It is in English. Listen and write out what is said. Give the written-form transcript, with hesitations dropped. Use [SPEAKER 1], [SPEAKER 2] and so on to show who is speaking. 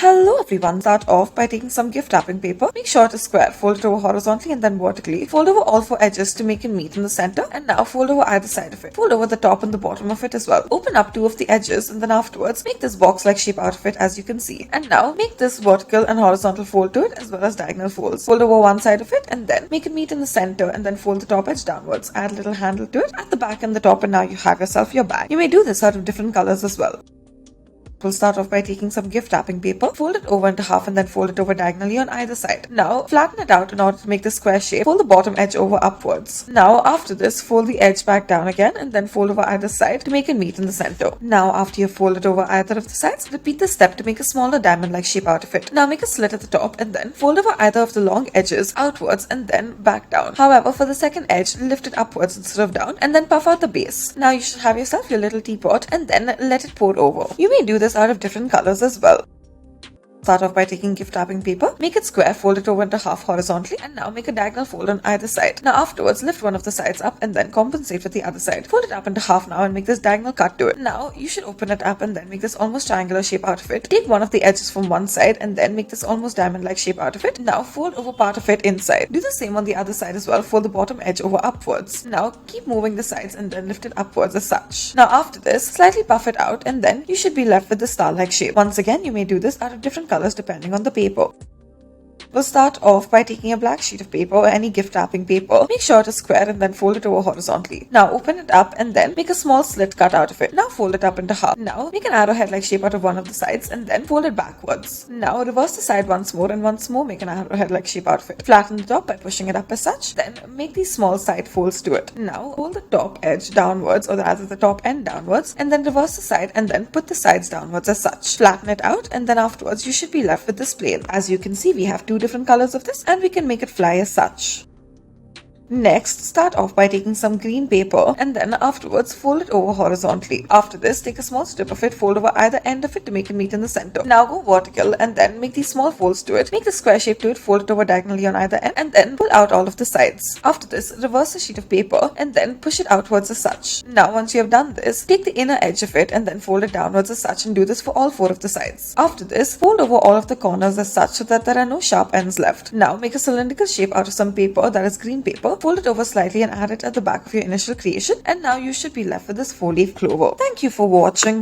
[SPEAKER 1] Hello everyone, start off by taking some gift wrapping paper. Make sure it is square, fold it over horizontally and then vertically. Fold over all four edges to make it meet in the center, and now fold over either side of it. Fold over the top and the bottom of it as well. Open up two of the edges and then afterwards make this box-like shape out of it as you can see. And now make this vertical and horizontal fold to it as well as diagonal folds. Fold over one side of it and then make it meet in the center and then fold the top edge downwards. Add a little handle to it at the back and the top, and now you have yourself your bag. You may do this out of different colors as well. We'll start off by taking some gift wrapping paper, fold it over into half and then fold it over diagonally on either side. Now flatten it out in order to make the square shape. Fold the bottom edge over upwards. Now after this, fold the edge back down again and then fold over either side to make it meet in the center. Now after you've folded over either of the sides, repeat this step to make a smaller diamond-like shape out of it. Now make a slit at the top and then fold over either of the long edges outwards and then back down. However, for the second edge, lift it upwards instead of down and then puff out the base. Now you should have yourself your little teapot and then let it pour over. You may do this out of different colors as well. Start off by taking gift wrapping paper, make it square, fold it over into half horizontally, and now make a diagonal fold on either side. Now afterwards, lift one of the sides up and then compensate with the other side. Fold it up into half now and make this diagonal cut to it. Now you should open it up and then make this almost triangular shape out of it. Take one of the edges from one side and then make this almost diamond-like shape out of it. Now fold over part of it inside. Do the same on the other side as well. Fold the bottom edge over upwards. Now keep moving the sides and then lift it upwards as such. Now after this, slightly puff it out and then you should be left with the star-like shape. Once again, you may do this out of different colors depending on the paper. We'll start off by taking a black sheet of paper or any gift wrapping paper. Make sure it is square and then fold it over horizontally. Now open it up and then make a small slit cut out of it. Now fold it up into half. Now make an arrowhead-like shape out of one of the sides and then fold it backwards. Now reverse the side once more and once more make an arrowhead-like shape out of it. Flatten the top by pushing it up as such. Then make these small side folds to it. Now fold the top edge downwards, or rather the top end downwards, and then reverse the side and then put the sides downwards as such. Flatten it out and then afterwards you should be left with this plane. As you can see, we have two different colors of this and we can make it fly as such. Next, start off by taking some green paper and then afterwards fold it over horizontally. After this, take a small strip of it, fold over either end of it to make it meet in the center. Now go vertical and then make these small folds to it. Make the square shape to it, fold it over diagonally on either end and then pull out all of the sides. After this, reverse the sheet of paper and then push it outwards as such. Now once you have done this, take the inner edge of it and then fold it downwards as such and do this for all four of the sides. After this, fold over all of the corners as such so that there are no sharp ends left. Now make a cylindrical shape out of some paper, that is green paper. Fold it over slightly and add it at the back of your initial creation, and now you should be left with this 4-leaf clover. Thank you for watching.